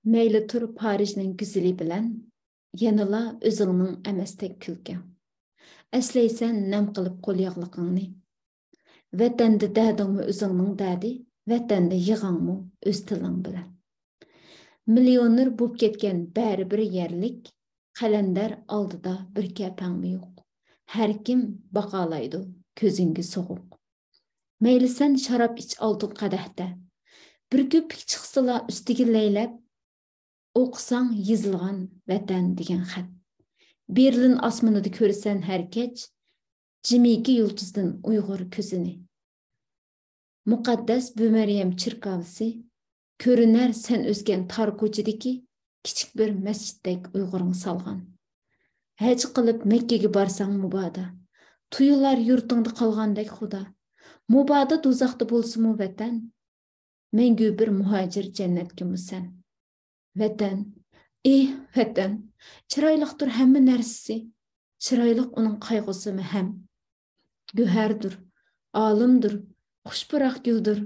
Meyli tur Parijning güzeli bilan, yanıla özüңнің әмәстек күлкең. Әслейсән нәм қылып қол яғлықыңны. Вәтәнді дәдіңмі өзіңнің дәді, вәтәнді йығаңмы өз тылың білән. Миллионер буп кеткен бәрі бір ерлік, қаландар алдыда бір кәпәңмі yok. Hər kim baqalaydı közüңгі soğuq. Meylisən şarap iç altın qədəhdə. Bir köpük çıxsıla üstüge leylep, Oqsan yazılğan vətən degan xat. Berlin asmanıda körsən hər keç, Cimiki yıldızdan Uyğur közünü. Muqaddas Bömeriyem çirkavisi, Körüner sen özgen tar koçidiki, Kiçik bir məsciddek Uyğurun salğan. Həc qılıb Mekke'ge barsan mubada, Tuyular yurtunda qalğandek xuda, Mubada duzaqda bolsu mu vətən, Məngü bir muhacir cənnətki musən. Vətən, vətən, çıraylıqdır həmmə nərsisi, çıraylıq onun qayğısı mı həm. Gühərdir, alımdır, xuşpıraq güldür,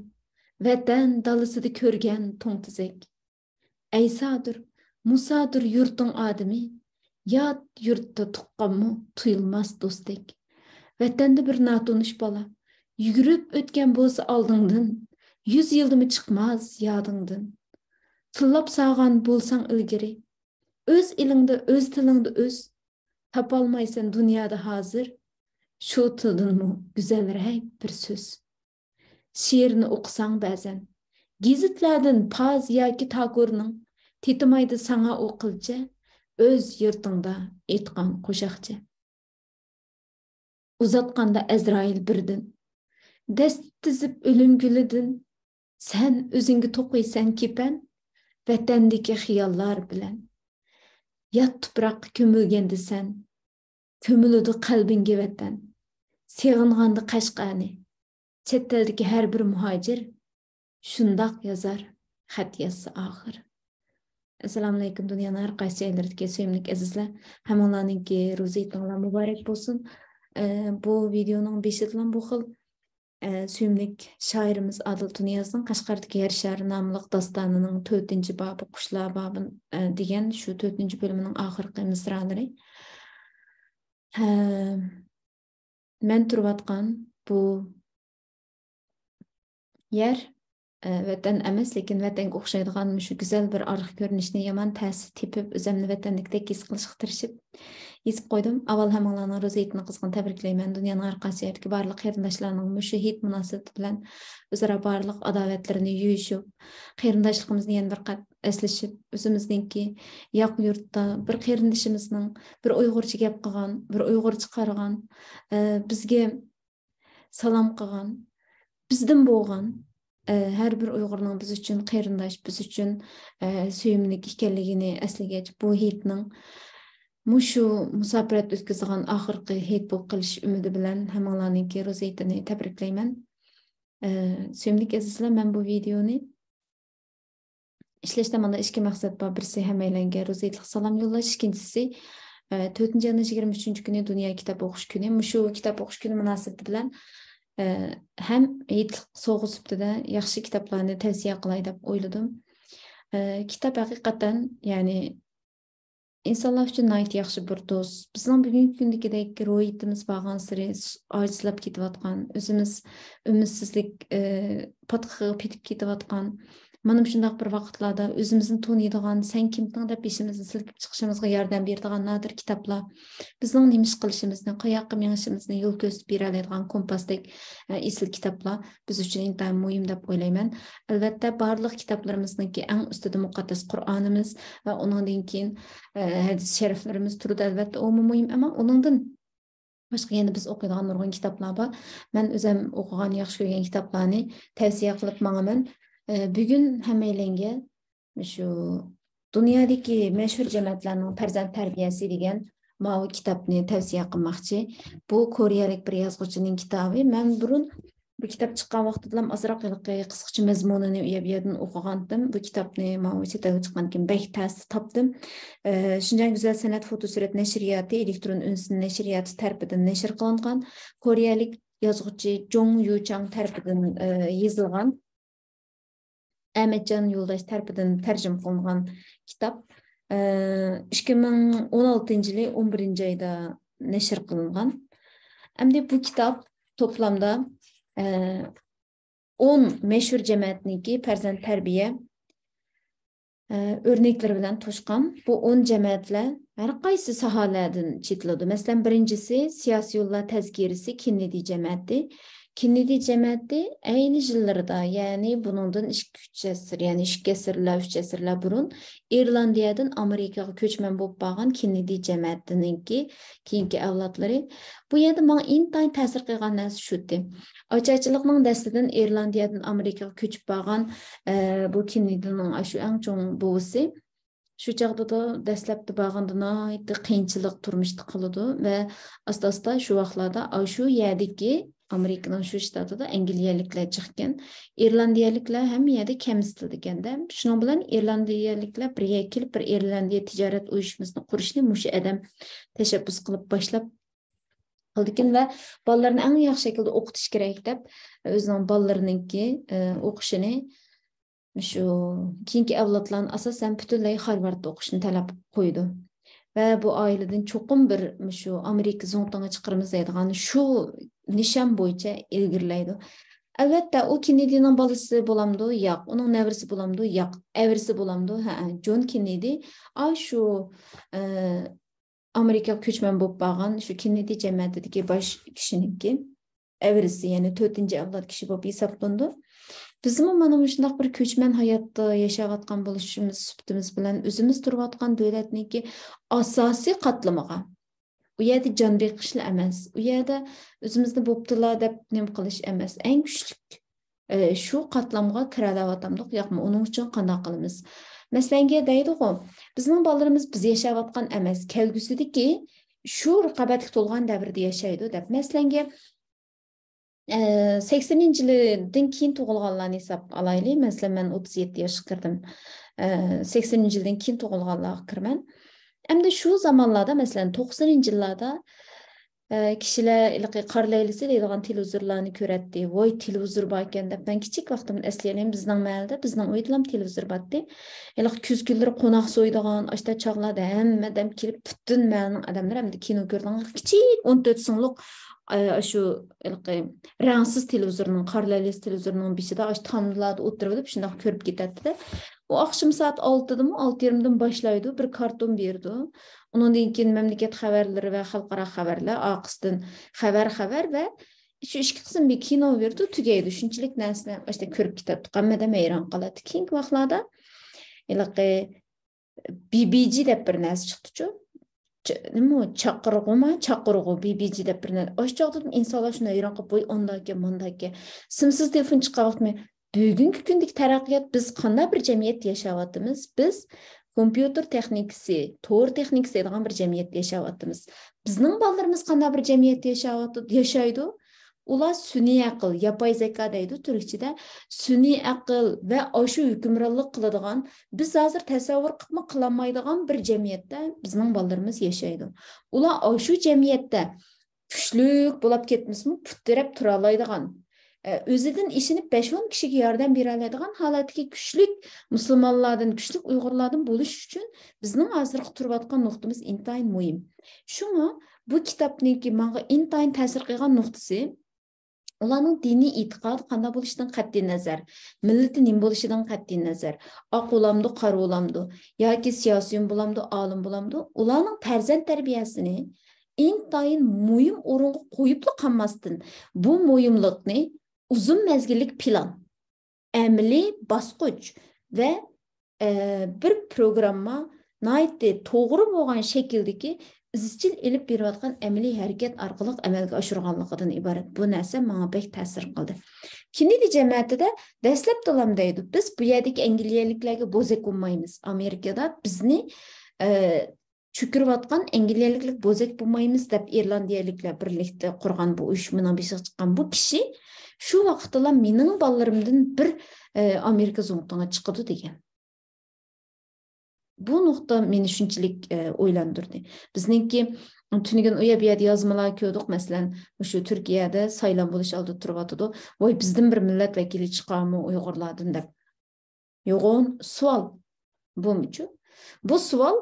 vətən dalısıdı körgən toңtizek. Əysadır, Musadır yurtun adımı, yad yurtta tuqqanmı tuyulmaz dostek. Vətəndə bir natunuş bala, yügürüp ötken bolsa aldыңdın, 100 yıldımı çıkmaz yadыңdın. Tillap sağan bolsan ilgiri, öz ilingde, öz tilingde öz, tapalmaysan dünyada hazır, şu tildin mu güzelrek bir söz. Şiirini okusan bəzən, gizitlerden paz yaki takurның, titimaydı sana o qılca, öz yurtunda etqan qoşaqça. Uzatqanda Əzrail birdin, dest tizip ölüm gülüdün, sen özüngü toquysan kepen, vətəndəki xiyallar bilən. Yat tupraq kömülgendi sen, kömülüdü qalbinge vətən. Seğinğandı qaşqani, çetteldeki hər bir muhacir, şundaq yazar, xat yazsa ağır. Assalamu alaikum dünyanın hər qaysı yerlərdəki söyümlük əzizlər. Həmanlarınki ruzi etnələr mübarək bolsun. Bu videonun beşidilen bu xil Süymlik şairimiz Adıl Tuniyaz'ın Kaşgar'daki Yer Şəhəri namlıq dastanının 4. babı, Quşlar babı degen şu 4. bölümünün ahırqı misraları. Mən turbatqan bu yer vətən əməz, lekin vətənə oxşaydıqan şu güzel bir arıq görünüşünü yaman təsir tepib, özəmli vətənlikdə his qılışıq tirişib yesip koydum. Aval həmanlarına rozeytini qızğın təbrikləyəm. Dünyanın arqası yerdəki barlıq qeyrindaşlarının müşahid münasibəti bilan özara barlıq adavetlerini yuyuşub, qeyrindaşlığımızı yeni bir qat əsləşib, özümüzdənki yaq yurtda bir qeyrindaşımızın bir Uyğurca gap qılğan, bir Uyğurca qarıgan, bizge salam qılğan, bizdən boğan, her bir Uyğurның biz üçün qeyrindaş, biz üçün söyümlük ikənligini əsləgəç bu hitning Muşu musafirat ötküzüğün ahırqı heyt bol qilish ümidi bilen həmanlarınki rozeytini təbrikləyəm. Söyümlük əzizlər, mən bu videonu işləşdə məndə iki məqsəd var. Birisi həməyləngə rozeytlik salam yollaş, ikincisi 4. yanı 23. günü Dünya Kitap Oxuş günü. Muşu kitap oxuş günü münasibəti bilen həm heytlik soğusubdu da yaxşı kitaplarını tavsiye qılay deb oyladım. Kitap həqiqətən, yani İnsanlar üçün nəhayət yaxşı bir dost. Bizden bugünkü gündəki royitimiz bağlan sırı acizlab ketivatqan, özümüz ümitsizlik patıqı petib ketivatqan. Manım şundaq bir vaqtlarda özümüzün tanıydıgan, sen kimdin deb beşimizni silkib chiqishimizga yordam beradigan nadir kitaplar. Bizning nima ish qilishimizni, qayoqqa menishimizni yo'l ko'rsatib bera oladigan kompasdek esil kitaplar biz uchun intayin muhim deb o'ylayman. Albatta barliq kitaplarimizningki eng ustida muqaddas Qur'onimiz va uningdan keyin hadis shariflarimiz turadi. Albatta u muhim, ammo uningdan boshqa yana biz o'qiydigan nurg'un kitaplar bor. Men o'zim o'qigan, yaxshi ko'rgan kitaplarni tavsiya qilib manaman. Bugün həməyləngə şu dünyadaki məşhur cəmiyyətlərinin farzand tərbiyəsi degan mavi kitabını tavsiyə qılmaqçı. Bu Koreyalik bir yazğıcının kitabı. Mən burun bu kitap çıqqan vaxtda azraq qısqacha məzmununu yerdən oxuğandım. Bu kitabını mavi çetəyə çıxqan kimi bək təsir tapdım. Şinjan Güzel Sənət Fotosurat Nəşriyyatı, elektron ünsün nəşriyyatı tərəfindən nəşr qılınğan, Koreyalik yazğıcı Jong Yu Chang tərəfindən yazılğan Ahmetcan Yoldaş tarafidan tercüme kılıngan kitap. 2016 yılı 11. ayda neşir kılıngan. Hem bu kitap toplamda 10 meşhur cemaatniki perzent terbiye örnekleri bilen toşkan. Bu 10 cemaatler her kaysı sahalardan çetildi. Mesela birincisi siyasi yolla tezkirisi Kennedy cemaati. Kennedy cemaati aynı yıllarda yani bunundan 2-3 asır yani 2 asırlar 3 asırlar burun İrlandiyadan Amerikaga köçmen bolup bağan Kennedy cemaatininki keyinki avlatları. Bu yerda bana intayin ta'sir qilgan narsa shuti. Ocharchilikning dastidan İrlandiyadan Amerikaga köçüp bağan bu Kennedy'nin aşı en çoğun buvisi. Şu çağda da dastlabki bağında nihoyatda qiyinchilik turmushda qiladi ve asta-asta şu vaqtlarda şu yerdagi Amerikaning şu shtatida Angliyaliklar chiqqan. İrlandiyaliklar ham yerda kamsitildi ekanda. Shuning bilan İrlandiyaliklar birga kelib bir İrlandiya tijorat uyushmasini qurishni mushu adam tashabbus qilib boshlab qildikin ve bolalarni eng yaxshi shaklda o'qitish kerak deb o'zining bolalariningki o'qishini şu keyingi avlodlarni asosan butunlay Harvardda o'qishni talab qo'ydi. Ve bu aileden çokum bir şu Amerika zontana çıkarımız deydiğen şu nişan boyunca ilgirleydi. Elbette o Kennedy'nin balısı bulamdı, yok. Onun nevrisi bulamdı, yok. Evrisi bulamdı, John Kennedy. Şu Amerika köçmen bolup bağan şu Kennedy cemaatidagi baş kişininki evrisi yani 4. avlod kişi bolup hesaplandı. Bizim mana şundaq bir köçmen hayatda yaşayatgan buluşumuz sübtimiz bilen özümüz turvatgan devletniki asasi qatlamaga. U yerda jon beqishli emas. U yerda özümüzni boptilar deb nim qilish emas. Eng kuchli şu qatlamga kiralawatamdiq, yo'qmi? Uning uchun qanday qilamiz? Masalan, deydi-ku, bizning bolalarimiz biz yaşayatgan emas, kelgusidagi şu raqobatga to'lgan davrda yaşaydi deb. Masalan, 80. yıldan keyin tug'ilganlarni hisob alaylik. Masalan, men 37 yoshga kirdim. 80. yıldan keyin tug'ilganlarga kirman. Hamda şu zamanlarda masalan 90. yıllarda kishilar qor laylisi deydigan televizorlarni ko'ratdi. Voy televizor bor ekan deb men kichik vaqtimda eslayman. Bizning mahallada bizning uyda ham televizor bordi. Kuz kunlari qo'noq so'ydigan, ashta chog'larda hammadan kelib butun mahallaning odamlar hamda kino ko'rdigan kichik 14 so'mlik şu rangsiz televizorning qor laylisi televizorining beshida tomlarda o'tirib shundoq ko'rib ketadi. O akşam saat 6'da 6:20'dan başlaydı. Bir karton berdi. Ondan keyin memleket haberleri ve halkara haberler, aqısdan haber ve şu iki kısım bir kino verdi. Tugaydi. Şunçilik narsani işte ko'rib ketadi. Qammada mayron qoladi. Keyingi vaqtlarda BBG deb bir narsa chiqdi-chu. Nima chaqirg'u BBG deb bir narsa. O'sha chog'da insonlar shuni hayron qilib, "Voy, ondaki. Simsiz telefon chiqarib bugungi kundagi taraqqiyot biz qanday bir jamiyat yashayapmiz? Biz kompyuter texnikasi, to'r texnikasi degan bir jamiyatda yashayapmiz. Bizning bolalarimiz qanday bir jamiyatda yashaydi? Ular sun'iy aql, yapay zeka deydi turkchada. Sun'iy aql va o'sha hukmronlik qiladigan, biz hozir tasavvur qilib qilolmaydigan bir jamiyatda bizning bolalarimiz yashaydi. Ular o'sha jamiyatda kuchlik bo'lib ketmasmi, putirab tura oladigan özüden işinip 5-10 kişiye yardım beraladigan holatdagi kuchlik musulmonlardan, kuchlik Uyg'urlardan bo'lish uchun bizning hozirgi turayotgan nuqtamiz intayin muhim. Shunga bu kitobniki menga intayin ta'sir qilgan nuqtasi ularning diniy e'tiqodi qanday bo'lishidan qat'iy nazar, millati nima bo'lishidan qat'iy nazar, oq olamdi, qora olamdi, yoki siyosiy bo'lamdi, olim bo'lamdi, ularning farzand tarbiyasini intayin muhim o'ringa qo'yib qolmasdan bu muhimlikni uzun mezgillik plan, emli basqıç ve bir programma naiti to'g'ri bo'lgan shakldagi izchil ilib berayotgan amaliy harakat orqali amalga oshirganligidan iborat. Bu narsa menga bek ta'sir qildi. Kennedy jamoatida dastlab dalam deydi. Biz bu yerdagi angliyaliklarga bo'zak bo'lmaymiz. Amerikada bizni chukirayotgan angliyaliklar bo'zak bo'lmaymiz deb irlandiyaliklar birlikda qurgan bu uyushmaning beshiga chiqqan bu kishi şu vaqtda mening bolalarimdan bir Amerika zo'ngtanga chiqdi degan. Bu nuqta meni shunchalik o'ylantirdi. Bizningki tunigan u yerda yozmalar ko'rdik, masalan, o'sha Turkiyada saylan bo'lish oldi turibdi. Voy, bizdan bir millat vakili chiqarmi Uyg'urlardan deb. yo'g'on savol bo'lmichu. Bu savol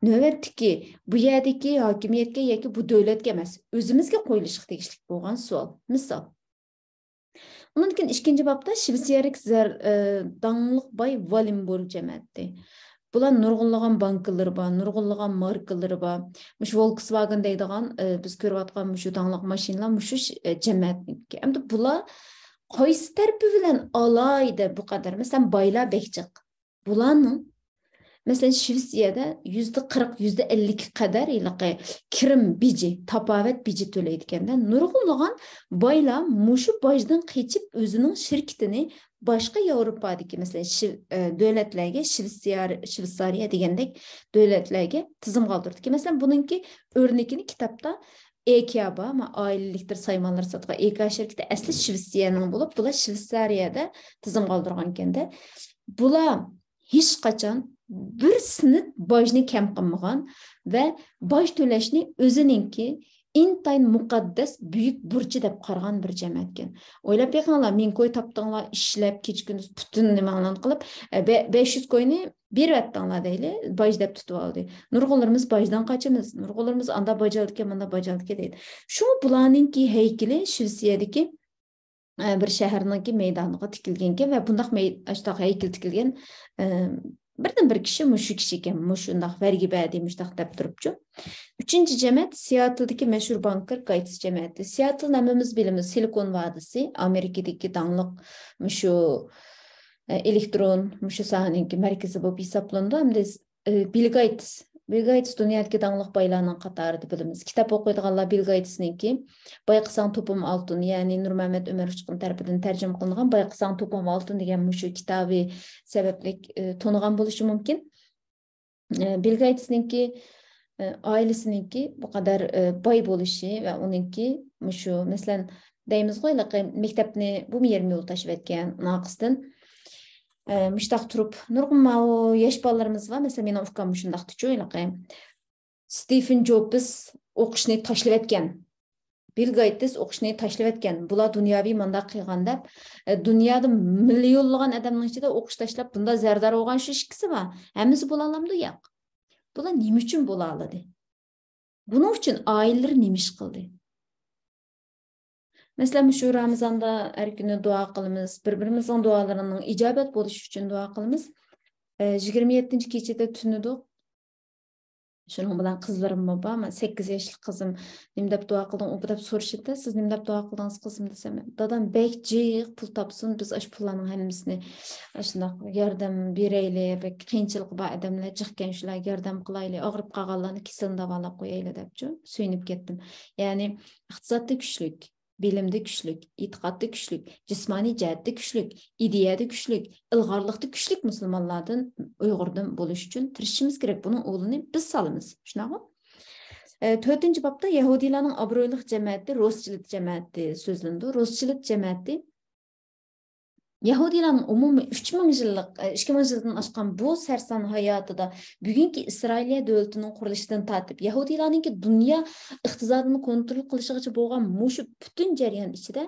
navbatdagi bu yerdagi hokimiyatga yoki bu davlatga emas, o'zimizga qo'yilishi tegishli bo'lgan savol. Misol, undan keyin ikkinchi babda Shveysariyalik dangliq boy Valenburg jamoati. Bular nurg'unlagan bankaları var, nurg'unlagan markaları var. Mush Volkswagen deydigan biz ko'rayotgan shu dangliq mashinalar shu jamoatniki. Endi bular qaysi tarafi bilan alayda bu qadar? Masalan, boylar bekchiq. Bularning mesela Şvetsiyada %40, %50 kadar kirim bici, tapavet bici töleydikenden nurgulluğun bayla muşu bajdan keçip özünün şirketini başka Avrupa'daki mesela devletlerge Şvetsariya degendek devletlerge tizim kaldırdı ki mesela bununki örnekini kitapta EKA ama aileliktir saymaları satığa EKA şirketi asli Şvetsiya'nın bulup bula Şvetsariyada tizim kaldırgan kende bula hiç kaçan bir sınıf bajni kem qilmagan ve baj to'lashni o'zininki intayin muqaddas büyük burchi deb qaragan bir jamoatgan. O'ylab beqinglar, men ko'y topdinglar, ishlab kechkunduz butun nimalarni qilib 500 ko'yni berayotdinglar deyli, baj deb tutib oldi. Nurg'unlarimiz bajdan qochamiz, nurg'unlarimiz anda bajaldikan, manda bajaldikan deydi. Shu bularninki haykali Shvetsiyadagi bir shaharniki maydoniga tikilgan ve bundaq haykal tikilgan birden bir kişi muşu kişiyken muşundaq vergi badi muşdaq deb turupçu. Üçüncü cemaat Seattle'daki meşhur banker Gates cemaati. Seattle namımız bilimiz Silikon Vadisi, Amerika'daki danlıq muşu elektron muşu sahanınki merkezi bu hesaplandı. Hem de Bill Gates dünyadaki danlıq baylarının qatarıdı bilimiz. Kitap okuyduğanlar Bill Gates'ninki Bayqısan Topum Altın, yani Nur Mehmet Ömer Uçkun tarafından tercüme kılınan Bayqısan Topum Altın degen muşu kitabı sebeplik tonuğan buluşu mümkün. Bill Gates'ninki ailesininki bu kadar bay boluşu ve onunki muşu mesela deyimiz qo'ylar mektepni bu 20 yıl taşıp etken naqısdan müştaq turup nurg'un yosh bolalarimiz var. Mesela meni ufkam müşundaq tuchuylar. Stephen Jobs o'qishni tashlab etgan. Bill Gates o'qishni tashlab etgan. Bular dunyoviy mandaq qilgan deb dunyoda millionlagan odamning ichida o'qish tashlab bunda zardar bo'lgan shu ikkisi bor. Hammasi bo'la olamdi yo'q. Bular nima uchun bo'la oladi? Buning uchun oilalar nima ish qildi? Mesela şu Ramazan'da her günü dua kılımız, birbirimizin dualarının icabet buluş için dua kılımız. 27. gecede tünüdük. Şunun bilan kızlarım baba ama 8 yaşlı kızım nimdep dua kıldım, o kadar soruştu. Siz nimdep dua kıldınız kızım desem. Dadam bek cıyık pul tapsın, biz aş pullarının hemmisini aşında yardım bireyli, bek kıyınçılık ba adamlar çıkken şular yardım kılaylı, ağırıp kağallarını kesin davala koyaylı depçu. Süynüp gittim. Yani iktisatlı güçlük. Bilimde güçlük, itiqatda güçlük, cismani cihetde güçlük, ideyada güçlük, ilg'orlikda güçlük Müslümanlardan, Uyg'urdan buluş için tirishimiz gerek. Bunun oğlunu biz salımız. Şunaqa? 4. babda Yahudilarning obro'li cemaati, Rothschild cemaati so'zlandi. Rothschild cemaati Yahudilarning umumiy 3000 yillik, 2000 yildan oshgan bu sarson hayotida bugungi Isroiliya davlatining qurilishidan tortib Yahudilarning dunyo iqtisodini kontrol qilishgacha bo'lgan mushu butun jarayon ichida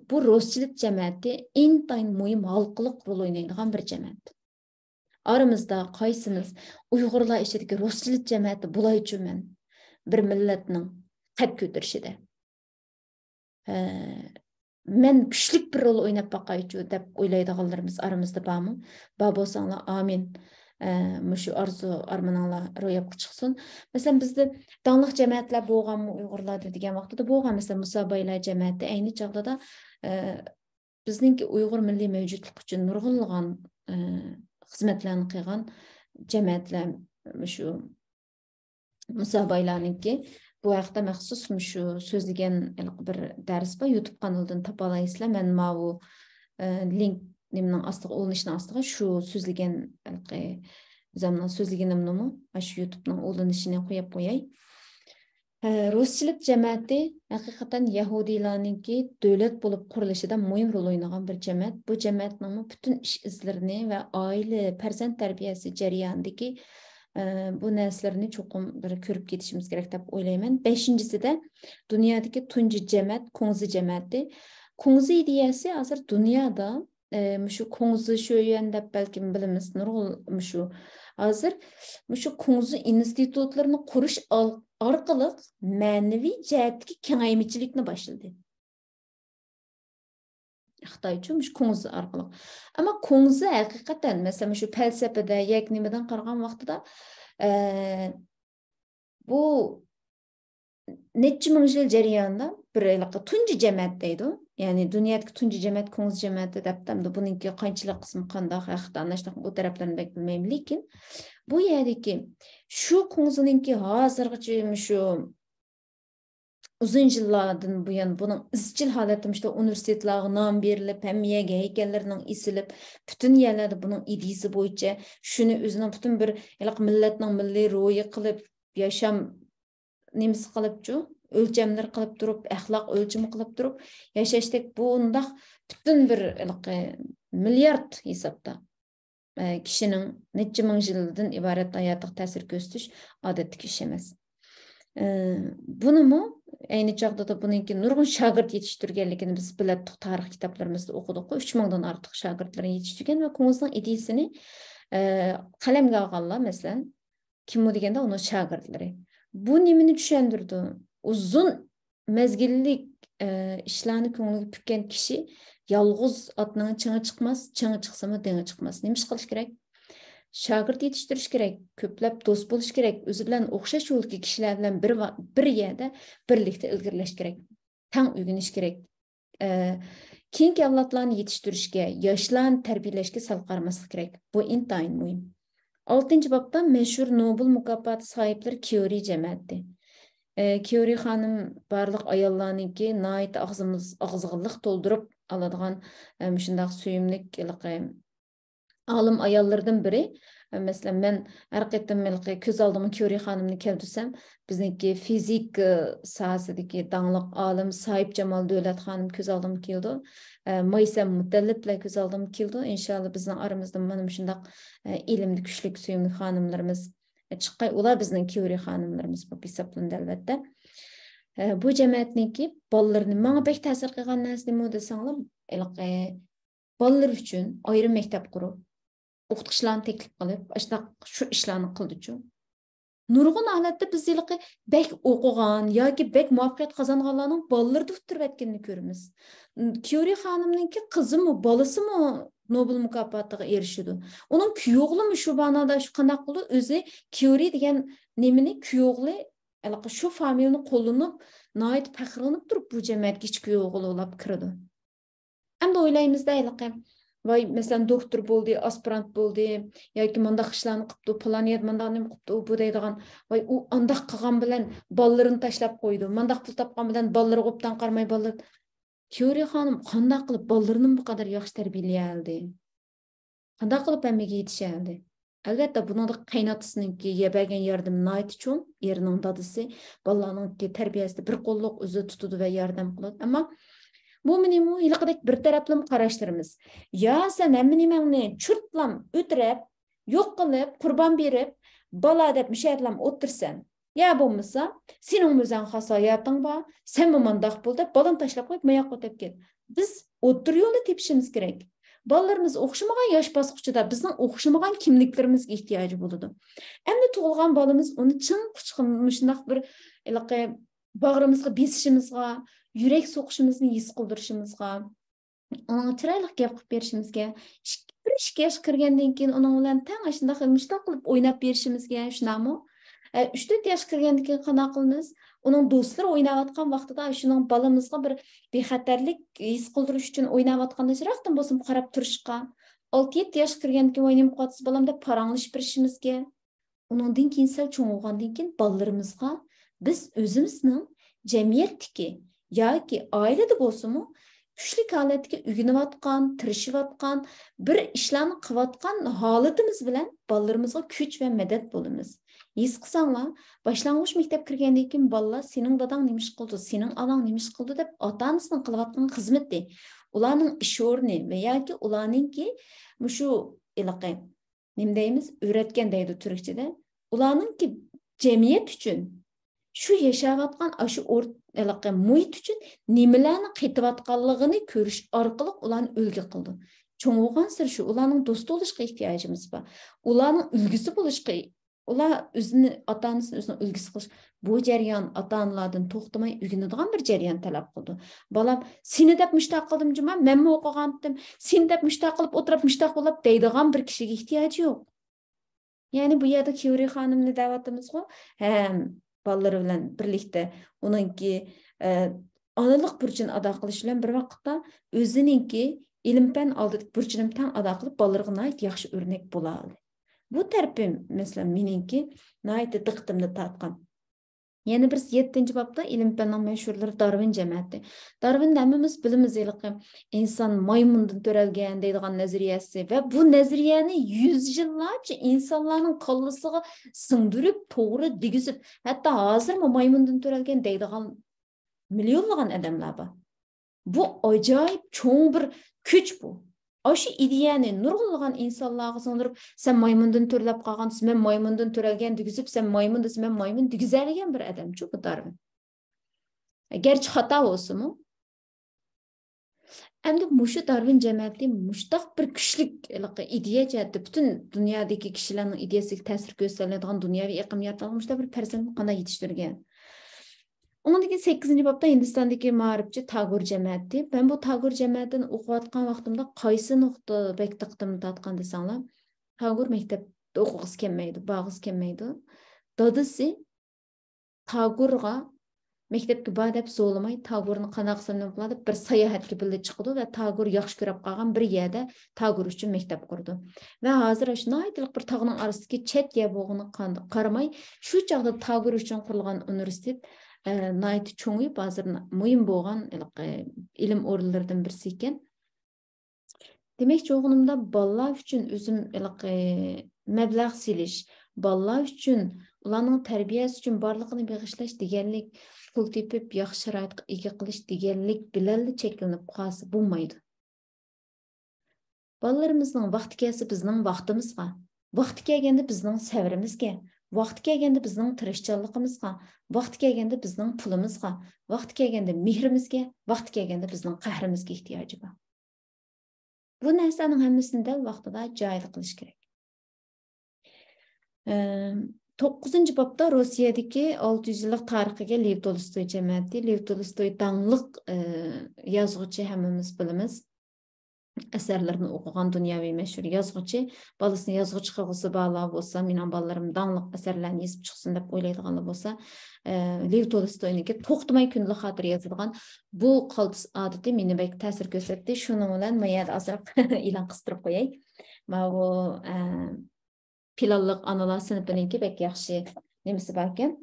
bu Rothschild jamoati intayin muhim halqiliq rol o'ynaydigan bir jamoat. Aramızda qaysimiz Uyg'urlar ichidagi Rothschild jamoati bo'laychiman bir millatning qad ko'tarishida. Men güçlük bir rol oynap bakayçu dep o'ylaydiganlarimiz aramızda bormi? Bor bo'lsanglar amin. Mushu arzu armaninglar ro'yobga chiqsin. Masalan bizda danliq jamoatlar bo'lganmi Uyg'urlarda degan vaqtida bo'lgan, masalan Musa Baylar jamoati ayni chog'da bizningki Uyg'ur milliy mavjudlik uchun nurg'unlagan xizmatlarni qilgan jamoatlar mushu Musa Baylarninki. Bu haqda maxsus şu so'zlagan bir dars bor, YouTube kanalidan topalaysizlar. Men bu link nimning ostiga olinishning ostiga shu so'zlagan zamon so'zlaganimni shu YouTubening olinishini qo'yib qo'yay. Rothschild jamoati haqiqatan Yahudilarninki davlat bo'lib qurilishida muhim rol o'ynagan bir jamoat. Bu jamoatning butun ish izlarini va oila, farzand tarbiyasi jarayonidagi bu narsalarni cho'qim bir ko'rib ketishimiz kerak deb o'ylayman. 5-incisi de dünyadaki tunji jamoat Kongzi jamoati. Kongzi ideyasi hozir dunyoda şu koңzu şöyen dep belki bilimiz nurgul şu hazır şu koңzu institutlarını kuruş arkalı manevi cihetki kengaymichilikni başladı. Xitoy uchun shu ko'ngzi orqali. Ammo ko'ngzi haqiqatan masalan shu falsafada yoki nimadan qaragan vaqtida bu necha ming yil jarayonida bir tunji jamoat deydi. Ya'ni dunyodagi tunji jamoat ko'ngzi jamoati debdi. Buningki qanchalik qismi qanday haqiqatan anashliq bu taraflarni bilmayman, lekin bu yerdagi shu ko'ngzininki hozirgacha shu uzun yıllardan bu yan bunun izchil holatda işte universitetlarga nom berilib, hamiyaga haykallarning isilib, bütün yerlarda bunun idisi bo'yicha shuni o'zining butun bir millatning milliy ro'yi qilib, yasham nemisi qilibchu, o'lchamlar qilib turib, axloq o'lchami qilib turib, yashashdek bundaq bütün bir milliard hisobda kishining necha ming yildan iborat hayotiga ta'sir ko'rsatish odatdagi ish emas. Bunu mu aynı çağda da bununki nurgun şagird yetiştirgenligini biz bilettik tarih kitaplarımızda okuduk. 3000'dan artıq şagirdlerin yetiştirgen ve koňuzning ideyasini kalemge alganlar mesela kim o degende onun şagirdleri. Bu nimini düşendirdi. Uzun mezgillik işlerini koňuliga pükken kişi yalğız atının çıngı çıkmaz, çıngı çıksa mı deňi çıkmaz. Nemiş qilish kerak? Şagird yetiştirish kerak, ko'plab do'st bo'lish kerak, o'zi bilan o'xshash yo'ldagi kishilar bilan bir yerda birlikda ilgirlash kerak, tang o'rganish kerak. Keyingi avlodlarni yetishtirishga, yoshlarni tarbiyalashga sal qaramaslik kerak. Bu intayin muhim. 6. bobda mashhur Nobel mukofoti sohiblari Kyori jamoati. Kyori xonim barliq ayollarniki nihoyat og'zig'iliq to'ldirib oladigan shundoq suyimlik alim ayollardan biri. Mesela ben her qaytam ko'z oldimga Kyori xonimni keltirsam, bizniki fizik sohasidagi dаңlıq alim Sohib Jamol Davlat xonim ko'z oldimga keldi. Maysam Mutallib bilan ko'z oldimga keldi. İnşallah bizning aramizda mana shundoq ilmli kuchli suyimli xonimlarimiz chiqqay. Ular bizning Kyori xonimlarimiz bu hisoblanadi albatta. Bu jamoatniki bolalarni menga bek ta'sir qilgan narsa nima desanglar, bolalar uchun ayrim maktab qurib o'qituvchilarni taklif qilib, shu ishlarni qildi-chu. Nurg'un holatda biz bek o'qigan yoki bek muvaffaqiyat qozonganlarning bolalarida o'tirib aytganini ko'ramiz. Kyori xonimninki qizimi, bolasimi Nobel mukofotiga erishdi. Uning kuyovlimi shu ma'noda shu qanday qildi? O'zi Kyori degan nimani kuyovli shu familiyani qo'llanib, nihoyat faxrlanib turib bu jamoatga ichki kuyovlab kirdi. Endi o'ylaymizda vay mesela doktor bo'ldi, aspirant bo'ldi yoki mundaq ishlarni qilibdi, planet mundaq nima qilibdi, bu deydigan, vay u andaq qilgan bilan bolalarini tashlab qo'ydi. Mundaq pul topgan bilan bolalari qo'pdan qarmay bolalar. Kyori xonim qanday qilib bolalarini bu qadar yaxshi tarbiyaladi? Qanday qilib hammaga yetishaldi? Albatta buningda qaynotasiniki yebergan yardım nihoyat cho'ng, erining dadasi bolalarning tarbiyasida bir qo'lliq o'zi tutadi va yordam qiladi. Ammo bu minimum yılqıdaki bir taraflım qarashlarimiz. Ya sen emminimengni çürtlam, ötürep, yok qilib, qurban berip, bala deb müşahidlam o'tirsan. Ya bo'lmasa, sening o'zing xos hayoting bor, sen mandaq bo'l deb balan tashlab qo'yib, mayoqqa o'tib ket. Biz o'tir yo'lda tepishimiz kerak. Balalarimiz o'xshamagan yosh bosqichida bizning o'xshamagan kimliklarimizga ehtiyoji bo'ladi. Endi tug'ilgan balamiz uni chin quchqin shundoq bir bag'rimizga besishimizga, yürek so'qishimizni his qildirishimizga, ona chiroyli gap qilib berishimizga, bir ishga kirgandan keyin uning bilan tang shunday mushtoq qilib o'ynab berishimizga, shunaqmi? 3-4 yosh kirgandan keyin qanday qilamiz? Uning do'stlari o'ynayotgan vaqtida shuning balamizga bir bexatarlik his qildirish uchun o'ynayotganda jiroqdan bo'lsin qarab turishga, 6-7 yosh kirgandan keyin o'ynab qolsa balam deb paranglashib berishimizga, uningdan keyin sal cho'ng bo'lgandan keyin balalarimizga biz o'zimizning jamiyatdagi yoki oilada bo'lsa-mu kuchli holatga uyg'onayotgan, tirishayotgan, bir ishlarni qilayotgan holatimiz bilan bolalarimizga kuch va madad bo'lamiz. His qilsanglar, boshlang'ich maktab kirgandan keyin bolalar sening dadang nima ish qildi, sening onang nima ish qildi deb ota-onasining qilayotgan xizmati, ularning ish o'rni va yoki ularningki shu nima deymiz, o'rgatgan deydi turkchada, ularningki jamiyat uchun shu yashayotgan shu muhit uchun nimalarni qetayotganligini ko'rish orqali ularni o'lga qildi. Çoğun olğan sır şu, ularning do'sti bo'lishga ehtiyojimiz bor. Ularning ulgusi bo'lishga, ular o'zini ota-onasini o'zining ulgusi qilish. Bu jarayon ota-onalardan to'xtamay o'rganadigan bir jarayon talab qildi. Bolam, seni deb mushtaq qildim juma, menmi o'qigandim, seni deb mushtaq qilib o'tirib mushtaq bo'lib deydigan bir kishiga ehtiyoji yo'q. Ya'ni bu yerda Kevri xonimni da'vatimizga ham bolalar bilan birlikda uningki onalik burchini ado qilish bilan bir vaqtda o'zininki ilm-fan oldidagi burchini tang ado qilib bolalarga nihoyat yaxshi o'rnak bo'la oldi. Bu tarafim masalan meningki nihoyat diqqatimni tortgan. Yana bir 7-ci babda ilim-fanning mashhurlari Darwin jamiyati. Darwin hammamiz bilamiz inson maymundan to'ralgan deydigan nazariyasi va bu nazariyani 100 yillarcha insonlarning qallasiga singdirib, to'g'ri digizib, hatto hozir maymundan to'ralgan deydigan millionlagan odamlar bor. Bu ajoyib cho'ng bir kuch bu. Aşı ideyani nurg'ulg'an insonlarga so'ndirib, sen maymundan to'rlab qolgansiz, men maymundan to'ralgan digizib, sen maymun desa, men maymun digizalagan bir odamchi bu Darwin. Gerçi xato bo'lsa-mu, endi mushu Darwin jamiyati mushtaq bir kuchlik ideya jihatda butun dunyodagi kishilarning ideyasiga ta'sir ko'rsatadigan dunyoviy iqlim yaratmoqda bir farzandni qanday yetishtirgan. Ondan 8-ci babda Hindistondagi ma'rifchi Tagore jamiyati. Ben bu Tagore jamiyatini o'qiyotgan vaqtimda qaysi nuqta bek diqqatimni tortgan desanglar, Tagore maktabda o'qig'isi kelmaydi, bag'isi kelmaydi. Dadasi Tagore'ga maktabga bor deb so'lamay, Tagore'ni qanaqa qilsam bo'ladi, bir sayohatga birga chiqdi va Tagore yaxshi ko'rib qolgan bir yerda Tagore uchun maktab qurdi. Va hozir shunday bir tog'ning orasidagi chet yer bo'lg'ini qaramay, shu chaqda Tagore uchun qurilgan universitet nihoyat cho'ngib hozir muhim bo'lgan ilm o'rinlaridan birisi ekan. Demakchi o'g'limda bolalar uchun o'zim mablag' silish, bolalar uchun ularning tarbiyasi uchun barlig'ini bag'ishlash deganlik, pul tepib yaxshi sharoitga ega qilish deganlik bilan cheklanib qolsa bo'lmaydi. Bolalarimizning vaqti kelsa bizning vaqtimizga, vaqti kelganda bizning savrimizga, vaqti kelganda bizning tirishchanligimizga, vaqti kelganda bizning pulimizga, vaqti kelganda mehrimizga, vaqti kelganda bizning qahrimizga ehtiyoji bor. Bu narsaning hammasini dal vaqtida joyida qilish kerak. 9-ci babda Rossiyadagi 600 yillik tarixiga Lev Tolstoy jamiyati. Lev Tolstoy dangliq yozuvchi, hammamiz bilamiz. Əsərlərini oxuyan dünyavi məşhur yazğıcı, balasını yazğıcı qılğısı bağlı olsa, mənim balalarım danlıq əsərlərini yazıb çıxsın deyə oylaydıqanlar olsa, Lev Tolstoy'nunki toxtamay günlük xatir yazılğan bu qaltis adəti məni bək təsir göstərdi. Şunun bilan mən azraq elan qıstırıb qoyay. Mən bu Pilallıq analar sınıfınınki bək yaxşı nemisi var ekan.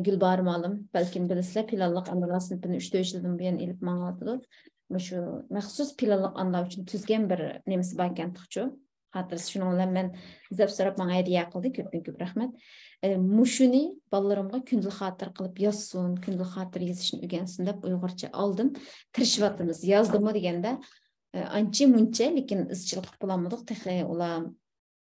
Gülbarım alım, bəlkə bilisizlər, Pilallıq analar sınıfını 3-4 ildən buyan elib mənə şu məxsus planlıq anlar üçün tüzgən bir nemisi bakən tıxçu. Hatırız şununla mən zəb sırab mənə hediyə qıldı, köp rəhmət. Muşuni balalarımğa kündül xatır qılıb yazsın, kündül xatır yazışını ögənsin deyib Uyğurca aldım. Tirişvatımız yazdımı degəndə anca munca, lekin izçilik bulanmadıq. Təxi ola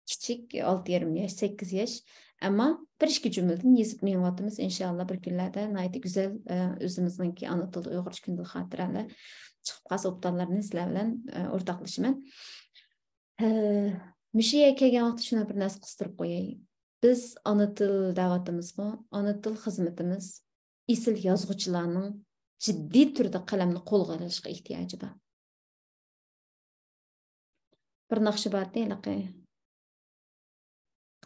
kiçik, 6,5 yaş, 8 yaş. Ama bir-iki cümleden yazıp meyvatımız inşallah bir günlerde nayeti güzel özümüzdeki anlatıldı Uyğurca kündül xatırlarla çıkıp qalsa obtallarını sizlər bilan ortaqlaşıman. Müşiyə kelgan vaqtda şuna bir narsa qıstırıb qoyay. Biz ana til da'vatimizga, ana til xizmatimiz isil yozuvchilarning jiddiy turda qalamni qo'lga olishga ehtiyoji bor. Bir naqshi bor deyilaqi.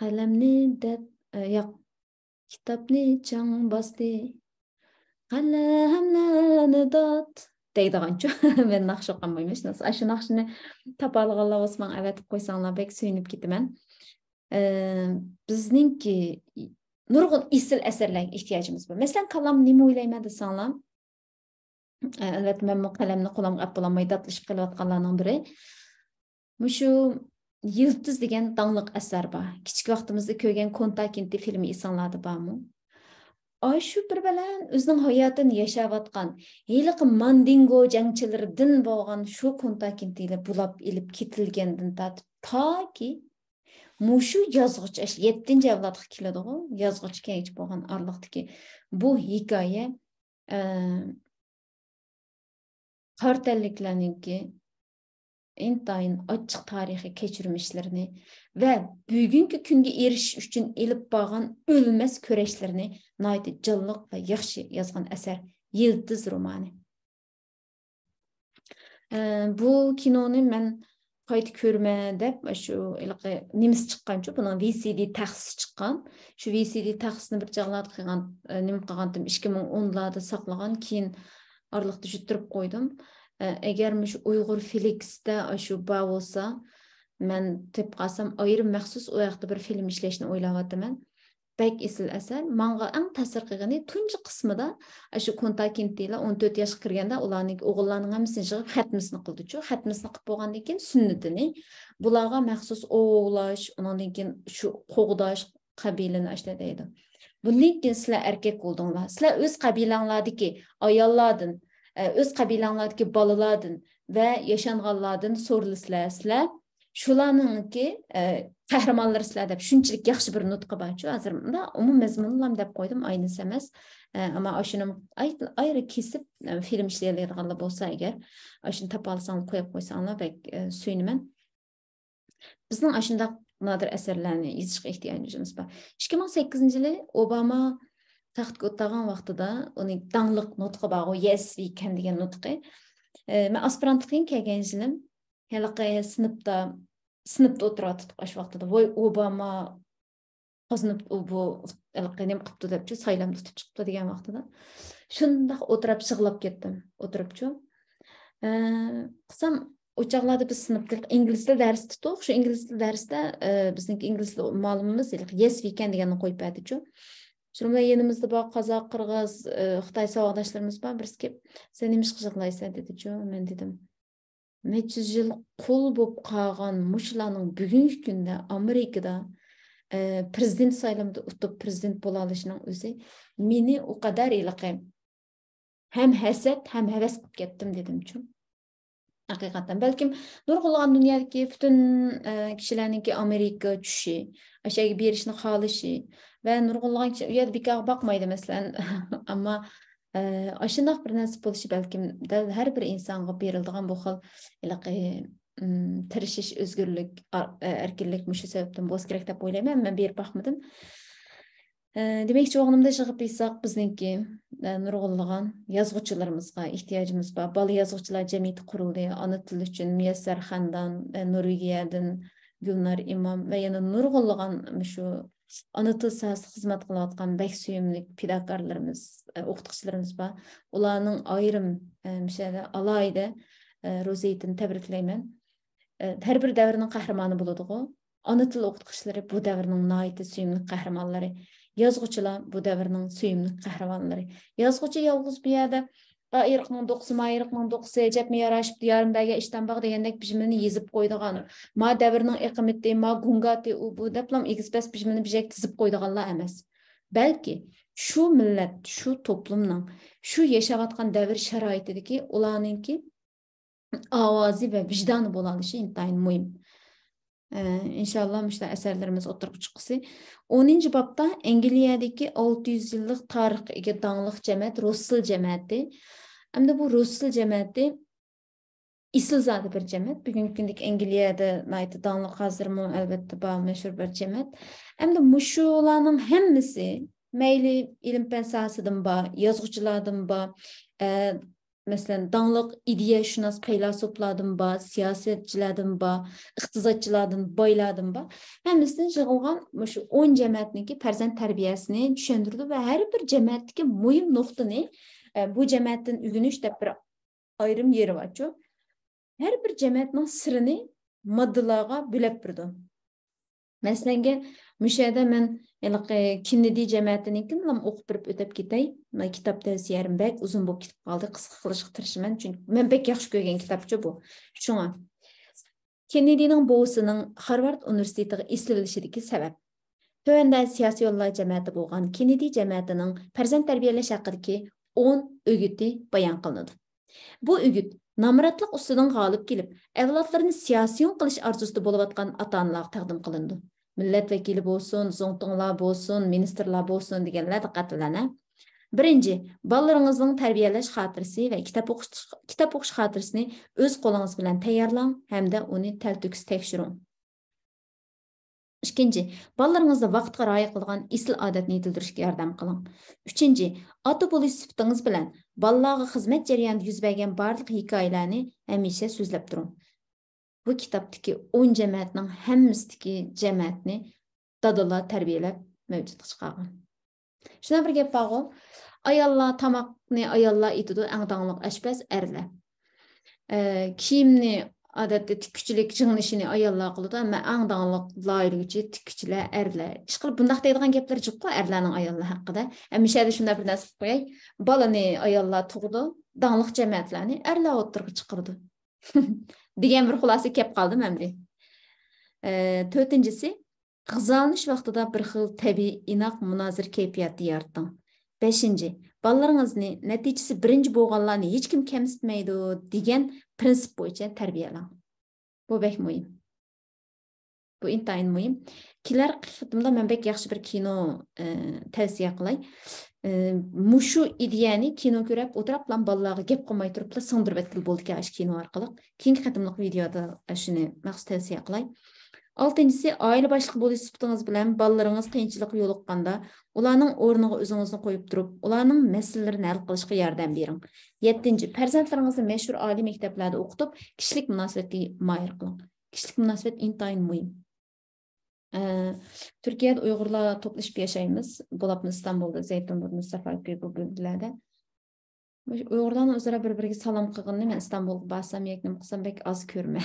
Qalamni deb yo'q, kitobni chang bosdi. Qalamlarni dot deydigancha men naqsh o'qimaymiz. Shu naqshni topalg'anlar Osmon avatib qo'ysanglar bek suyunib ketaman. Bizningki nurg'un isil asarlarga ehtiyojimiz bor. Masalan, qalam nima o'ylayman desanglar, albatta men bu qalamni qo'limga olib bo'lmay datlashib kelayotganlarning biri. Mushu Yıldız degan dangliq asar bor. Kichik vaqtimizda ko'rgan Kontakinti filmi esinglarda bormi? Şu bir bilan o'zining hayotini yashayotgan, heliqi Mandingo jangchilaridan bo'lgan shu Kontakintilar bulab elib ketilgandan tortib toki mushu yozg'ich 7-avlodga keladi-ku, yozg'ich kech bo'lgan orliqdagi bu hikoya qartalliklarniki intayin açıq tarixi keçirmişlərini və bugünkü günkə erişiş üçün elib bağan ölməz köreşlərini nəhayət canlıq və yaxşı yazğan əsər Yıldız romanı. Bu kinonu mən qayta görmə deb şu nemis çıqqançı bunun VCD taxısı çıqqan. Şu VCD taxısını bir çağlad qilgan, nim qilgandim 2010'larda saqlagan, keyin arlıqda juttirib qo'ydim. Eğer müş Uyghur Felix'te şu bağ olsa, ben tep qalsam ayırım məxsus o yaxda bir film işleşini oylavadım. Bək esil əsər. Manga ən təsir qilgani tunji qismida şu kontakentiyla 14 yaşqa kirganda ularning o'g'illarning hammasini yig'ib xatmisini qildi-chu. Xatmisini qilib bo'lgandan keyin sunnatini bularga maxsus o'g'lash, undan keyin shu qo'g'dash qabilani ashla deydi. Bundan keyin sizlar erkak bo'ldinglar. Sizlar o'z qabilanglardagi ayollardan, o'z qabilanglardagi bolalardan va yashanganlardan so'rlasizlar. Sizlar shularninki qahramonlar sizlar deb shunchalik yaxshi bir nutqi bor-chu. Hozir bunda umum mazmunlam deb qo'ydim, aynisi emas. Ammo ashuni ayri kesib film ishlaydiganlar bo'lsa agar, ashuni topa olsanglar qo'yib qo'ysanglar bek suyunaman. Bizning ashunda nadir asarlarni yozishga ehtiyojimiz bor. 2008-yili Obama taxtga o'tirgan vaqtida uning dangliq nutqi bor, o yes we can degan nutqi. Men aspirantlikka kelgan yilim hali sınıfta oturuyorduk aş vaqtida. Voy Obama qazanıp bu nim qıptı depçi, saylam tutub chiqibdi degan vaqtida. Shunda o'tirib yig'lab ketdim, o'tiribchu. Qisam o'chaqlarda biz sınıfda ingliz til dars tutdik. Shu ingliz til darsda bizning ingliz til ma'lumimiz yes we can deganni qo'yib berdi-chu. Shunda yenimizda bor qozoq, qirg'iz, Xitoy savodashlarimiz bor. Birisi kelib, "Sen nima ish qilmaysan?" dedi-chu. Men dedim, "Neçiz yıl qul bo'lib qolgan mushlarning bugungi kunda Amerikada prezident saylamida o'tib prezident bo'la olishining o'zi meni o qadar iliqim. Hem hasad, hem havas qilib ketdim" dedim-chu. Haqiqatan balkim nurg'ulg'an dunyodagi butun kishilarningki Amerika tushi, o'shaga berishni xohlashi va nurg'ulg'an kishi u yerda bekor boqmaydi masalan. Ammo aşındaq bir narsa bo'lishi balkim har bir insonga beriladigan bu xil tirishish, o'zgirlik, erkinlik mushu sababdan bo'lishi kerak deb o'ylayman. Men berib boqmadim. Demakchi o'g'limda yig'ib bilsak bizningki nurg'ulg'an yozuvchilarimizga ehtiyojimiz bor. Bola yozuvchilar jamiyati qurildi. Ona til uchun Muyassar Xandan, Nuriyadan Gulnar Imom va yana nurg'ulg'an shu ana til sohasida xizmat qilayotgan bek suyumlik pidokorlarimiz, o'qituvchilarimiz bor. Ularning ayrim mishada alayda ro'zaytini tabriklayman. Har bir davrning qahramoni bo'ladi-ku. Ana til o'qituvchilari bu davrning nihoyatda suyumli qahramonlari. Yozuvchilar bu davrning suyumli qahramonlari. Yozuvchi yolg'iz bu yerda irqning do'qsi, irqning do'qsi, jabmi yarashib diyorimdagi ishdan baq degandek bijimini yezib qo'ydigan. Ma davrning iqimati, ma gungati u bu deplam egizbas bijimini bijak tizib qo'ydiganlar emas. Balki shu millat, shu toplumning, shu yashayotgan davr sharoitidagi ularningki ovozi va vijdoni bo'la olishi intayin muhim. İnşallah müşta eserlerimiz oturup çıkısı. 10. babda Angliyadaki 600 yıllık tarixga dağlıq cəmiyyət Russell cəmiyyəti. Hem de bu Russell cəmiyyəti isilzade bir cəmiyyət. Bugünkü gündeki Angliyada dağlıq hazır mı elbette bağ meşhur bir cəmiyyət. Hem de muşularının hemmisi meyli ilim pensasıdan bağ, yazıcılardan bağ, mesela danlıq ideyaşünas feylasoflardan ba, siyasetçilerden ba, iqtisatçılardan, baylardan ba, hemisinden yığılgan şu 10 cəmiyyətniki pərzənd tərbiyəsini düşündürdü və hər bir cəmiyyətdəki mühim nöqtəni bu cəmiyyətin ügünüş deyə bir ayrım yeri var. Hər bir cəmiyyətin sırrını maddalarga bölüp birdi. Məsələn, müşahede mən Kennedy cəmiyyətininkini oxub birib ötəb ketay. Kitap tavsiyerim bək uzun bu kitap qaldı. Qısqa qilishga tirishiman. Çünki men bək yaxshi ko'rgan kitapçı bu. Şuna. Kennedy'nin bo'g'isining Harvard universitetiga eslilishidagi sabab. Tövəndə siyasi yollar cəmiyyəti bo'lgan Kennedy cəmiyyətining farzand tarbiyalash haqidagi 10 ögüti bayon qilinadi. Bu ögüt namratlik ustidan g'olib kelib, avlodlarni siyosiyon qilish arzusida bo'layotgan ota-onalarga taqdim qilindi. Millat vakili bo'lsin, zo'ngtonlar bo'lsin, ministrlar bo'lsin deganlar diqqatlanadi. Birinci, ballarınızın tərbiyələş xatirəsi və kitab oxuş xatirəsini öz qolunuz bilan tayyorlang hamda uni təltüks tekşirin. İkinci, ballarınızda vaqtqa rioya qiladigan isil odatni yetildirishga yordam qiling. Uchinchi, ota bo'lish sifatingiz bilan ballarga xizmat jarayonida yuz bergan barliq hikoyalarni hamisha so'zlab turing. Bu kitobdagi 10 jamoatning hammasidagi jamoatni dadalar tarbiyalab mavjud chiqargan. Shuna bir gap bor. Ayollar tamoqni ayollar etidi, eng dangliq ashpaz erlar. Kiyimni odatda tikkuchilik jing'lishini ayollar qiladi, ammo eng dangliq loyiruvchi tikkuchilar erlar. Ishqilib bundaq deydigan gaplar jiqqa erlarning ayollar haqida. Hamisha shunda bir narsa qo'yay. Balani ayollar tug'di, dangliq jamoatlarni erlar o'tirib chiqirdi. degan bir xulosa kelib qoldi menda. To'rtinchisi, g'izalanish vaqtida bir xil tabiiy inoq munozir kayfiyatni yarating. Beshinchi, ballarınızı nəticəsi birinci boğanlarını heç kim kəmsitməydi degan prinsip bo'yicha tarbiyalang. Bu bək mühim. Bu intayin mühim. Kelar qitimda men bək yaxshi bir kino tavsiya qilay. Mushu ideyani kino ko'rib o'tirib bilan bolalarga gap qilmay turib singdirib etgil bo'ldi ki kino orqali. Keyingi qitimliq videoda shuni maxsus tavsiya qilay. Altıncısı, aile başlığı bo'lish sifatingiz bilan bolalarınız qiyinchilikqa yo'liqqanda ularning o'rniga o'zingizni qo'yib turib, ularning masalalarini hal qilishga yordam bering. 7. Farzandlaringizni mashhur oliy maktablarda o'qitib, kishilik munosabatga moyil qiling. Kishilik munosabat intayin muhim. Turkiyada Uyg'urlar to'plashib yashaymiz. Bo'lapmiz Istanbulda, Zaytunburnu, Safarköy bu bölgelerde. Uyg'urlarning o'zaro bir-biriga salom qilganini men Istanbulga borsam, yaknim qilsam bek az ko'rman.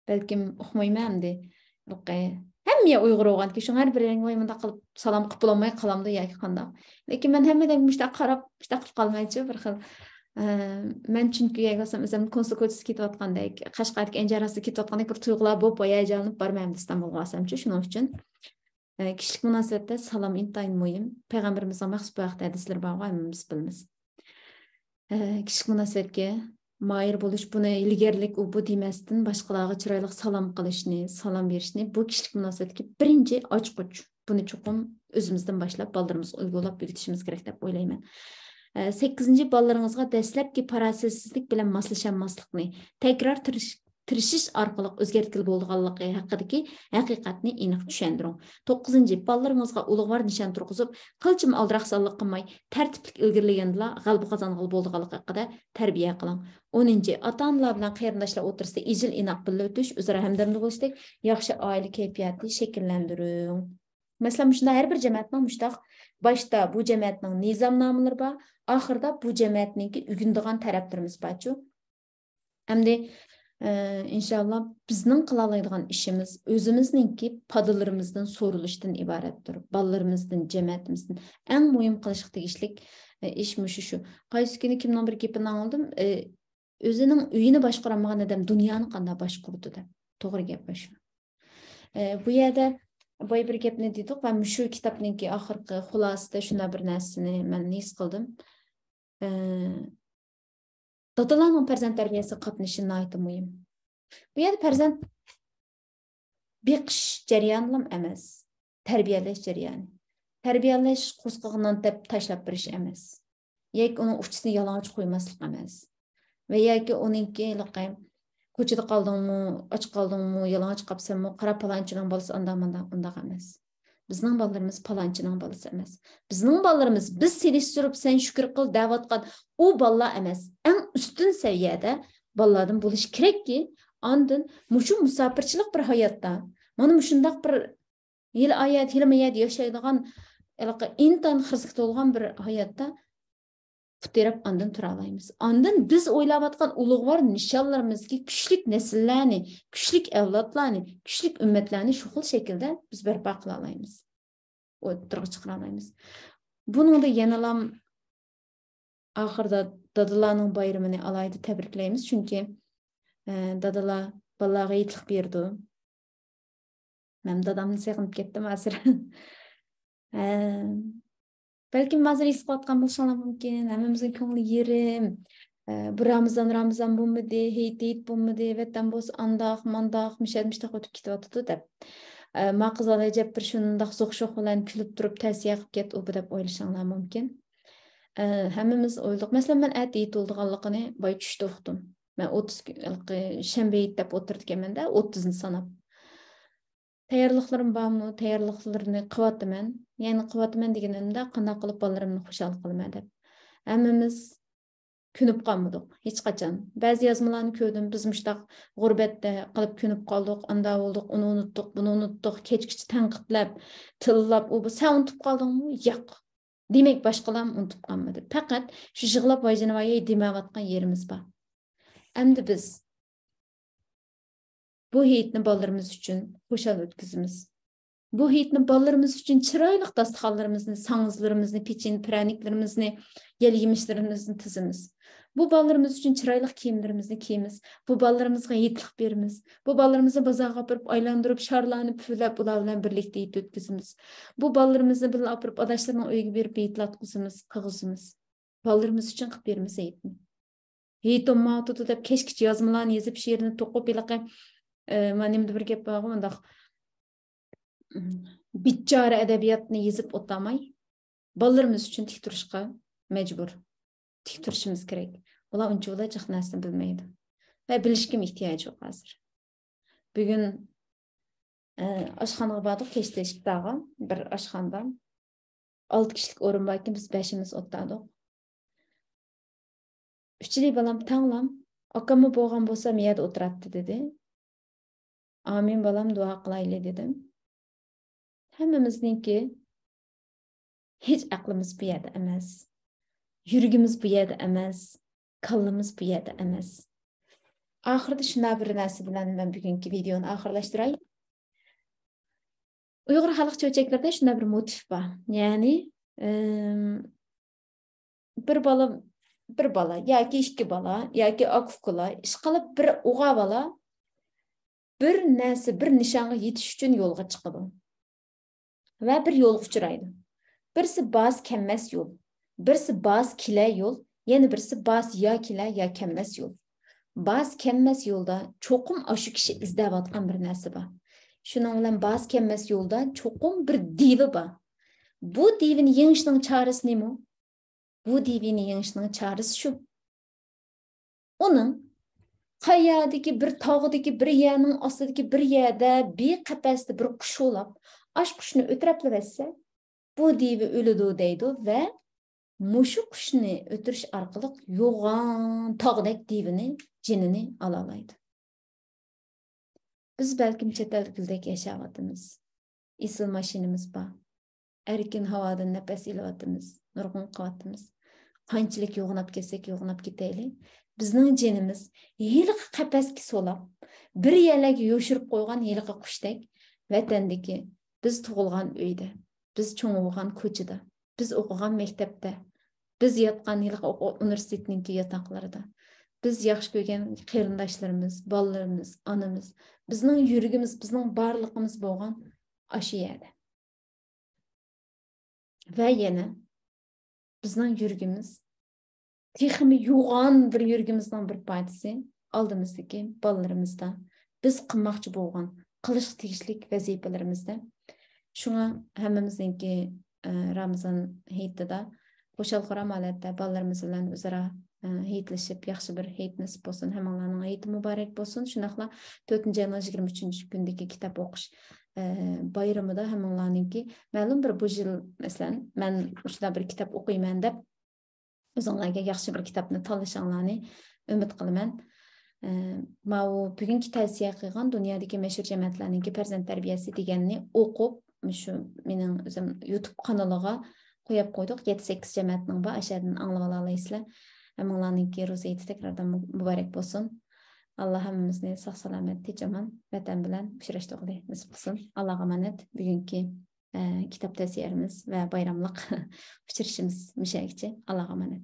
Belkim uqmayman de. Hamma Uyg'ur o'g'an ki, shunlar bir rang voymanda qilib salom qilib bo'lmay qalamda yoki qanday. Lekin men hammadan mushtaq qarab, mushtaq qilib qolmaychi bir xil. Men chunki o'zim konstitutsiya ketayotgandek, Qashqarga Anjarasi ketayotgandek bir tuyg'ular bo'lib hayajonlanib bormayman Istanbulga borsamchi, shuning uchun kishilik munosabatda salom intayin muhim. Payg'ambarimizning maxsus bu haqda hadislar bor, hammamiz bilamiz. Kishilik munosabatga Mayır buluş buni ilgirlik u bu demasdan boshqalarga chiroyli salom qilishni, salom berishni bu kishilik munosabatga birinchi ochqich. Buni cho'qim o'zimizdan boshlab ballarimiz uyg'olab o'rgatishimiz kerak deb o'ylayman. 8. Ballarımızga dastlabki paratsizlik bilan moslashanmaslikni, takrar tirishish orqali o'zgartirib bo'lganligi haqidagi haqiqatni aniq tushuntiring. 9. Ballarımızga ulug'vor nishon turg'izib, qilchim aldiraqsonlik qilmay, tartiblik ilgirlaganda g'alaba qozongan bo'lganligi haqida tarbiya qiling. 10. Ota-onalar bilan qarindoshlar o'rtasida ijil inoq birga o'tish, o'zaro hamdardlik bo'lishdek yaxshi oila kayfiyatini shakllantiring. Masalan, shunda har bir jamoatning mushtaq boshda bu jamoatning nizomnomalari bor, oxirida bu jamoatningki ugundigan taraflarimiz borchu. Hamda inşallah bizning qila oladigan ishimiz o'zimizningki padalarimizdan so'rilishdan iboratdir. Ballarımızdan, jamoatimizdan eng muhim qilishga tegishlik ish shu. Qaysi kuni kimning bir gapini oldim, o'zining uyini boshqarmagan odam dunyoni qanday boshqurdi deb. To'g'ri gap shu. Bu yerda boy bir gapni dedik va shu kitobningki oxirgi xulosasida shuna bir narsani men his qildim. Dadalarning farzand tarbiyasi qatnashi nihoyat muhim. Bu yerda farzand beqish jarayoni emas, tarbiyalash jarayoni. Tarbiyalash qo'sqig'idan deb tashlab berish emas. Yoki uning uchisini yalang'och qo'ymaslik emas. Va yoki uningki ko'chada qoldingmi, och qoldingmi, yalang'och qolsanmi, qarab palonchining bolasi undaq emas. Bizning bolalarimiz palonchining bolasi emas. Bizning bolalarimiz biz selishtirib sen shukr qil da'vatgan u bolalar emas. Eng ustun saviyada bolalardan bo'lish kerakki, ondan mushu musofirchilik bir hayotda, mana shundaq bir yil hayot yashaydigan intan xirslik to'lgan bir hayotda puterab ondan tura olamiz. Ondan biz o'ylayotgan ulug'vor nishonlarimizga kuchlik nasllarni, kuchlik avlodlarni, kuchlik ummatlarni shu xil shaklda biz barpo qila olamiz. O'tirib chiqara olamiz. Buningda yana oxirida dadalarning bayramini alayda tabriklaymiz, chunki dadalar bolalarga yetlik berdi. Men dadamni sog'inib ketdim hozir. Balkim hozir his qilayotgan bo'lishinglar mumkin. Hammamizning ko'ngli yerim. Bu Ramazon bo'lmadi, Hayit bo'lmadi, vatan bo'lsa andoq, mandoq, mishad-mishtaq o'tib ketyapti deb. Maqizada jab bir shundoq so'q-sho'q bilan kulib turib tavsiya qilib ket u deb o'ylashinglar mumkin. Hammamiz o'yladik. Masalan, men at yeyit bo'lganligini boy tushda uqdim. Men 30 shanba yeyit deb o'tirganman-da, 30 ni sanab. Tayyorliqlarim bormi? Tayyorliqlarni qilyapman. Ya'ni qilyapman deganimda qanday qilib bolalarimni xushal qilaman deb. Hammamiz künüp qalmadık hech qachon. Ba'zi yozmalarni ko'rdim. Biz mushtaq g'urbatda qilib künüp qoldik, anda bo'ldik, uni unutdik, buni unutdik, kechgacha tanqidlab, tillab, u sen unutib qoldingmi? Yo'q. Demak, boshqalar unutib qolmadi. Faqat shu yig'lab voyjanavoy demayotgan yerimiz bor. Endi biz bu heyitni bolalarimiz uchun xushal o'tkazamiz. Bu heyitni bolalarimiz uchun chiroyli dasturxonlarimizni, sangizlarimizni, pechin, praniklarimizni, yel yemişlerimizni tizimiz. Bu bolalarimiz uchun chiroyli kiyimlarimizni kiyimiz. Bu bolalarımızga yetlik berimiz. Bu bolalarimizni bozorga olib aylantirib, sharlanib, pulab, ular bilan birlikda yeyit o'tkazamiz. Bu bolalarimizni bilan olib adashlarning uyiga berib yeyitlatqizimiz, qilg'izimiz. Bolalarimiz uchun qilib berimiz heyitni. Heyit omatutu deb kechgacha yozmalarni yozib, she'rni to'qib ilaqa menimda bir gap bor, undaq bichora adabiyotni yezib o'tamay, bolalarimiz uchun tik turishga majbur. Tik turishimiz kerak. Ular uncha jiq narsani bilmaydi. Va bilishga ehtiyoj yo'q hozir. Bugun oshxonaga bordik, kechda ishibdag'i, bir oshxonada 6 kishilik o'rin bor ekan, biz 5imiz o'tirdik. Uchili balam tanglam, akamni bo'lgan bo'lsa, miyada o'tiradi dedi. Amin balam, duo qilayli dedim. Hammamizningki hech aqlimiz bu yerda emas. Yuragimiz bu yerda emas. Kallamiz bu yerda emas. Oxirida shunday bir narsa bilan men bugungi videoni oxirlashtiray. Uyg'ur xalq cho'chaklarida shunday bir motiv bor. Ya'ni bir bola yoki ikki bola yoki akufkalar ish qilib bir o'g'a bola bir narsa, bir nishonga yetish uchun yo'lga chiqadi. Va bir yo'lga uchraydi. Birisi bas kelmas yo'l, birisi bas kila yo'l, yana birisi bas yo kila yo kelmas yo'l. Bas kelmas yo'lda cho'qim shu kishi izlayotgan bir narsa bor. Shuning bilan bas kelmas yo'lda cho'qim bir divi bor. Bu divini yengishning chorasi nima? Bu divini yengishning chorasi shu. Uning qayerdagi bir tog'dagi bir yerning ostidagi bir yerda beqapasda bir qush o'lab, ash qushni o'tiraplayversa, bu divi o'ladi deydi va mushu qushni o'tirish orqali yo'g'on tog'dek divini jinini olalaydi. Biz balkim chet ellik yashayapmiz. Isil mashinamiz bor. Erkin havodan nafas olyapmiz, nurg'un qilyapmiz. Qanchalik yo'g'inab kelsak, yo'g'inab ketaylik. Bizning jinimiz yiliqi qafasga solab, bir yerlarga yo'shirib qo'ygan yiliqi qushdek vatandagi biz tug'ilgan uyda, biz cho'ng'ilgan ko'chada, biz o'qigan maktabda, biz yotgan yiliqi universitetning yotoqlarida, biz yaxshi ko'rgan qarindoshlarimiz, bolalarimiz, onamiz, bizning yuragimiz, bizning borlig'imiz bo'lgan o'sha yerda. Va yana bizning yuragimiz texmi yo'g'on bir yuragimizning bir partisi oldimizdagi bolalarimizda biz qilmoqchi bo'lgan qilish tegishlik vazifalarimizda. Shunga hammamizningki Ramazon hayitida xo'shal qaram holatda bolalarimiz bilan o'zaro heyitlashib, yaxshi bir heyit nasib bo'lsin. Hammalarning hayiti muborak bo'lsin. Shunaqla 4-yanvar 23-kundagi kitob o'qish bayramida hammalarningki ma'lum bir bu yil masalan men shunday bir kitob o'qiyman deb o'zinglarga yaxshi bir kitobni tanlashinglarni umid qilaman. Mau bugungi tavsiya qilgan dunyodagi mashhur jamiyatlarning farzand tarbiyasi deganni o'qib, shu mening o'zim YouTube kanaliga qo'yib qo'ydik. 7-8 jamiyatning bor, ashadin anglab olasizlar. Hammalarningki ro'zayt takrordan muborak bo'lsin. Alloh hammamizni sog' salomat, tinch-aman vatan bilan uchrashtirishni nasib qilsin. Allohga omonat. Bugungi kitob tavsiyamiz va bayramlik uchrashishimiz mushagicha. Allohga omonat.